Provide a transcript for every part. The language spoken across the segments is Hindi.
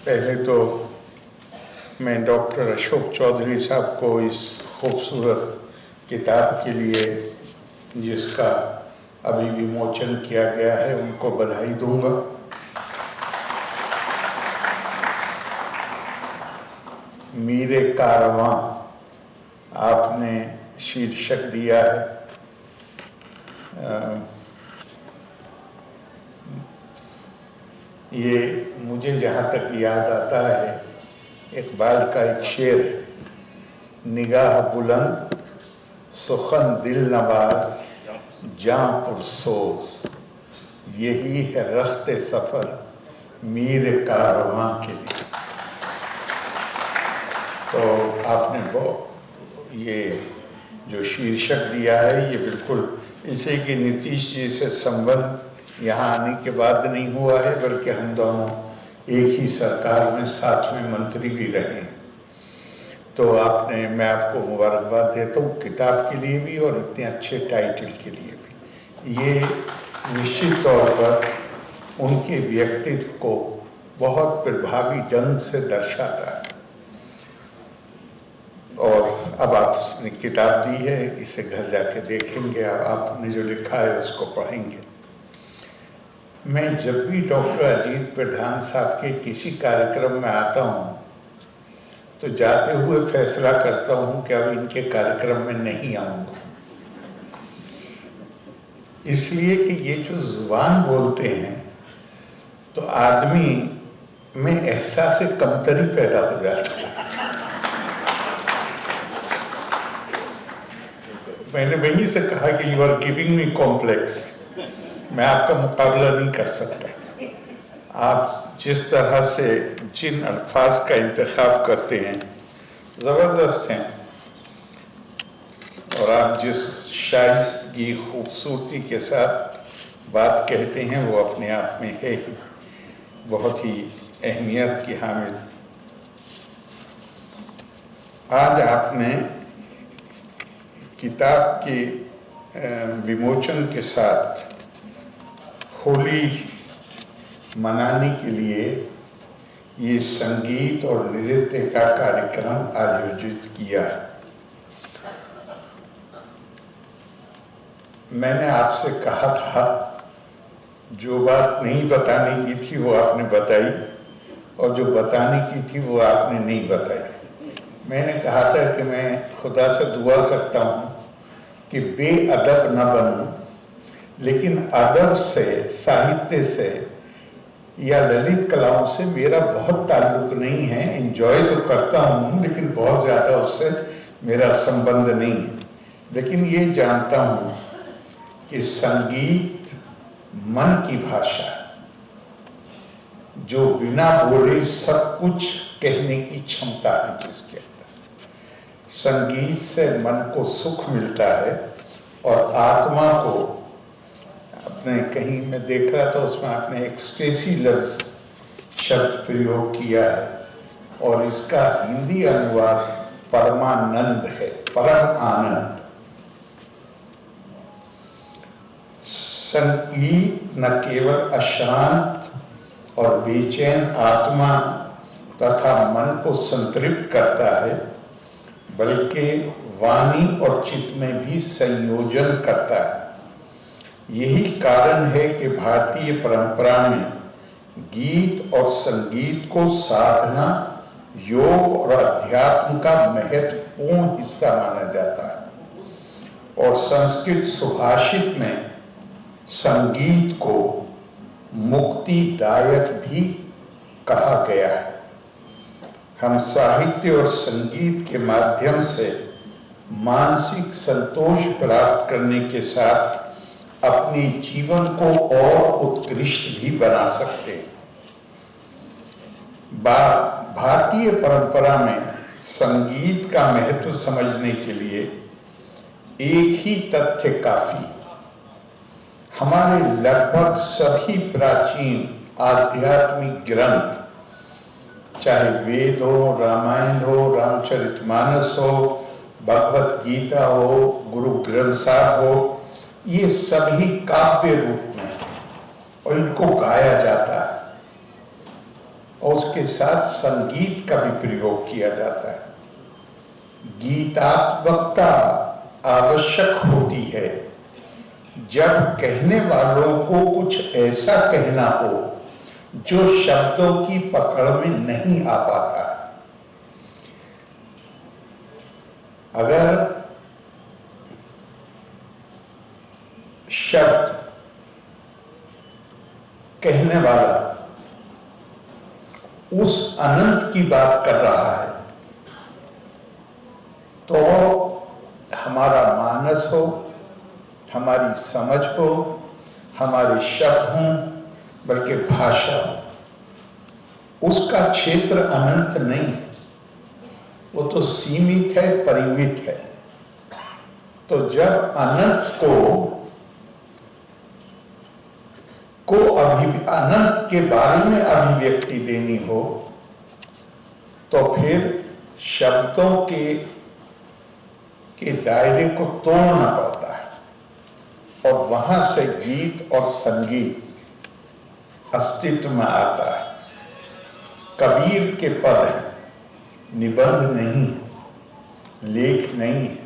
पहले तो मैं डॉक्टर अशोक चौधरी साहब को इस खूबसूरत किताब के लिए जिसका अभी विमोचन किया गया है उनको बधाई दूंगा। मीरे कारवां आपने शीर्षक दिया है। ये मुझे जहाँ तक याद आता है इकबाल का एक शेर है, निगाह बुलंद सुखन दिल नवाज जां पुरसोज, यही है रख्ते सफ़र मीर कारवां के लिए। तो आपने वो ये जो शीर्षक दिया है ये बिल्कुल इसी की नीतीश जी से संबंध यहाँ आने के बाद नहीं हुआ है, बल्कि हम दोनों एक ही सरकार में साथ में मंत्री भी रहे। तो मैं आपको मुबारकबाद देता हूँ किताब के लिए भी और इतने अच्छे टाइटल के लिए भी। ये निश्चित तौर पर उनके व्यक्तित्व को बहुत प्रभावी ढंग से दर्शाता है। और अब आपने किताब दी है, इसे घर जाके देखेंगे, आपने जो लिखा है उसको पढ़ेंगे। मैं जब भी डॉक्टर अजीत प्रधान साहब के किसी कार्यक्रम में आता हूँ तो जाते हुए फैसला करता हूँ कि अब इनके कार्यक्रम में नहीं आऊँगा, इसलिए कि ये जो जुबान बोलते हैं तो आदमी में एहसास कमतरी पैदा हो जाता है। मैंने वहीं से कहा कि you are giving me complex, मैं आपका मुकाबला नहीं कर सकता। आप जिस तरह से जिन अल्फाज का इंतखाब करते हैं ज़बरदस्त हैं, और आप जिस शाइस्तगी खूबसूरती के साथ बात कहते हैं वो अपने आप में है ही बहुत ही अहमियत की हामिल। आज आपने किताब के विमोचन के साथ होली मनाने के लिए ये संगीत और नृत्य का कार्यक्रम आयोजित किया। मैंने आपसे कहा था जो बात नहीं बताने की थी वो आपने बताई, और जो बताने की थी वो आपने नहीं बताई। मैंने कहा था कि मैं खुदा से दुआ करता हूँ कि बेअदब न बनूं, लेकिन अदब से, साहित्य से या ललित कलाओं से मेरा बहुत ताल्लुक नहीं है। एंजॉय तो करता हूँ लेकिन बहुत ज़्यादा उससे मेरा संबंध नहीं है। लेकिन ये जानता हूँ कि संगीत मन की भाषा, जो बिना बोले सब कुछ कहने की क्षमता है जिसके अंदर। संगीत से मन को सुख मिलता है और आत्मा को, अपने कहीं मैं देख रहा था उसमें आपने एक्सटेसी लफ्ज शब्द प्रयोग किया है और इसका हिंदी अनुवाद परमानंद है, परम आनंद। संगीत न केवल अशांत और बेचैन आत्मा तथा मन को संतृप्त करता है, बल्कि वाणी और चित्त में भी संयोजन करता है। यही कारण है कि भारतीय परंपरा में गीत और संगीत को साधना, योग और अध्यात्म का महत्वपूर्ण हिस्सा माना जाता है। और संस्कृत सुभाषित में संगीत को मुक्तिदायक भी कहा गया है। हम साहित्य और संगीत के माध्यम से मानसिक संतोष प्राप्त करने के साथ अपने जीवन को और उत्कृष्ट भी बना सकते हैं। भारतीय परंपरा में संगीत का महत्व समझने के लिए एक ही तथ्य काफी। हमारे लगभग सभी प्राचीन आध्यात्मिक ग्रंथ, चाहे वेद हो, रामायण हो, रामचरितमानस हो, भगवत गीता हो, गुरु ग्रंथ साहब हो, ये सभी काव्य रूप में और इनको गाया जाता है। और उसके साथ संगीत का भी प्रयोग किया जाता है। गीतात्मकता आवश्यक होती है जब कहने वालों को कुछ ऐसा कहना हो जो शब्दों की पकड़ में नहीं आ पाता। अगर शब्द कहने वाला उस अनंत की बात कर रहा है तो हमारा मानस हो, हमारी समझ हो, हमारे शब्द हों, बल्कि भाषा हो, उसका क्षेत्र अनंत नहीं है, वो तो सीमित है, परिमित है। तो जब अनंत अनंत के बारे में अभिव्यक्ति देनी हो तो फिर शब्दों के दायरे को तोड़ना पड़ता है और वहां से गीत और संगीत अस्तित्व में आता है। कबीर के पद हैं, निबंध नहीं है, लेख नहीं है।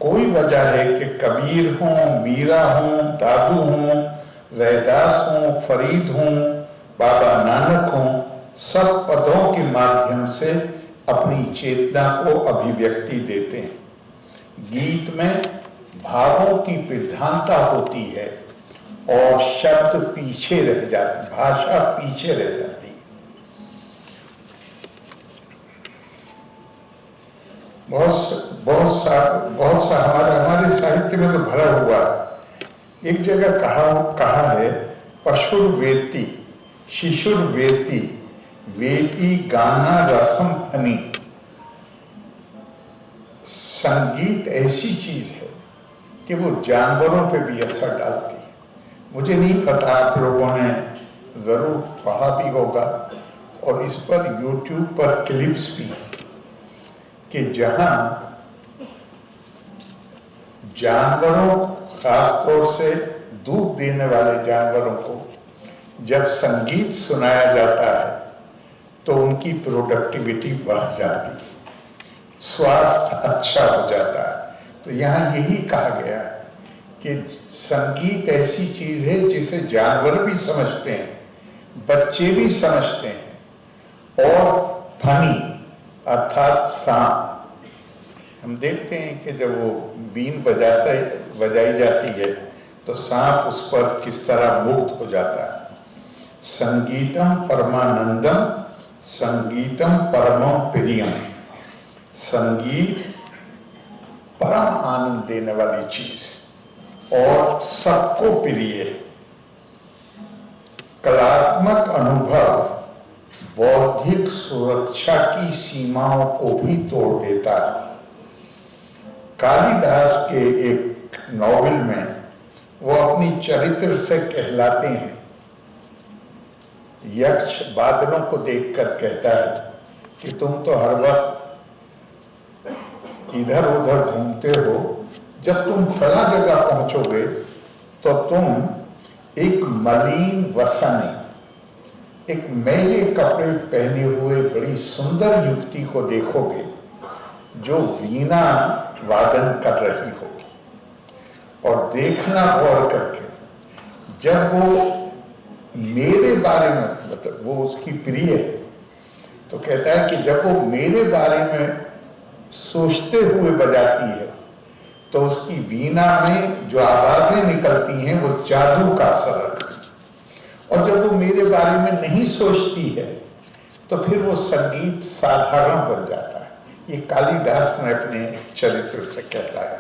कोई वजह है कि कबीर हों, मीरा हों, दादू हों, रैदास हों, फरीद हों, बाबा नानक हों, सब पदों के माध्यम से अपनी चेतना को अभिव्यक्ति देते हैं। गीत में भावों की प्रधानता होती है और शब्द पीछे रह जाते, भाषा पीछे रह जाती है। बहुत सा हमारे साहित्य में तो भरा हुआ है। एक जगह कहा है, पशुर वेति शिशुर वेति वेति गाना रसम फनी। संगीत ऐसी चीज है कि वो जानवरों पे भी असर डालती है। मुझे नहीं पता, आप लोगों ने जरूर पढ़ा भी होगा और इस पर YouTube पर क्लिप्स भी हैं कि जहां जानवरों, खासतौर से दूध देने वाले जानवरों को जब संगीत सुनाया जाता है तो उनकी प्रोडक्टिविटी बढ़ जाती है, स्वास्थ्य अच्छा हो जाता है। तो यहाँ यही कहा गया है कि संगीत ऐसी चीज है जिसे जानवर भी समझते हैं, बच्चे भी समझते हैं। और फनी अर्थात सांप, हम देखते हैं कि जब वो बीन बजाई जाती है तो सांप उस पर किस तरह मुग्ध हो जाता है। संगीतम परमानंदम, संगीतम परमम प्रियम। संगीत परम आनंद देने वाली चीज और सबको प्रिय है। कलात्मक अनुभव बौद्धिक सुरक्षा की सीमाओं को भी तोड़ देता है। कालिदास के एक नॉवेल में वो अपनी चरित्र से कहलाते हैं। यक्ष बादलों को देखकर कहता है कि तुम तो हर वक्त इधर उधर घूमते हो, जब तुम फला जगह पहुंचोगे तो तुम एक मलिन वसनी, एक मैले कपड़े पहने हुए बड़ी सुंदर युवती को देखोगे जो वीणा वादन कर रही होगी। और देखना गौर करके, जब वो मेरे बारे में, मतलब वो उसकी प्रिय है, तो कहता है कि जब वो मेरे बारे में सोचते हुए बजाती है तो उसकी वीणा में जो आवाजें निकलती हैं वो जादू का असर रखती है। और जब वो मेरे बारे में नहीं सोचती है तो फिर वो संगीत साधारण बन जाता है। ये कालिदास ने अपने चरित्र से कहलाया।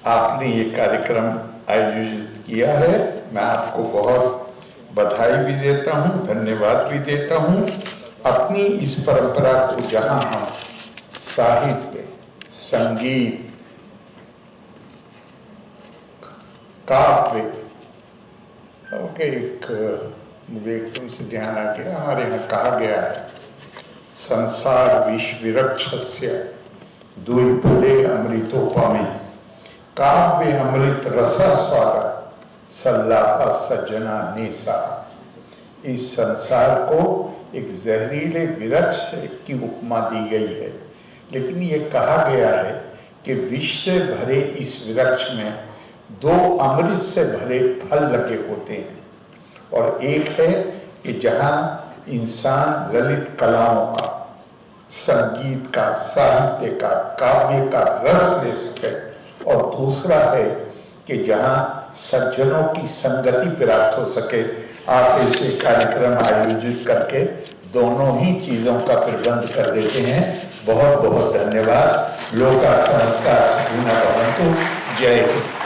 आपने ये कार्यक्रम आयोजित किया है, मैं आपको बहुत बधाई भी देता हूँ, धन्यवाद भी देता हूँ। अपनी इस परंपरा को जहाँ हम साहित्य, संगीत, काव्य, मुझे एकदम से ध्यान आ गया, हमारे यहाँ कहा गया है, संसार विश्ववृक्षस्य दुई फले अमृतोपमे, काव्य अमृत रसा स्वादा सल्लापा सज्जना नेसा। इस संसार को एक जहरीले वृक्ष की उपमा दी गई है, लेकिन ये कहा गया है कि विष से भरे इस वृक्ष में 2 अमृत से भरे फल लगे होते हैं, और एक है कि जहाँ इंसान ललित कलाओं का, संगीत का, साहित्य का, काव्य का रस ले सके, और दूसरा है कि जहाँ सज्जनों की संगति प्राप्त हो सके। आप ऐसे कार्यक्रम आयोजित करके दोनों ही चीजों का प्रबंध कर देते हैं। बहुत बहुत धन्यवाद। लोका संस्कार सुखिनः भवन्तु। जय हिंद।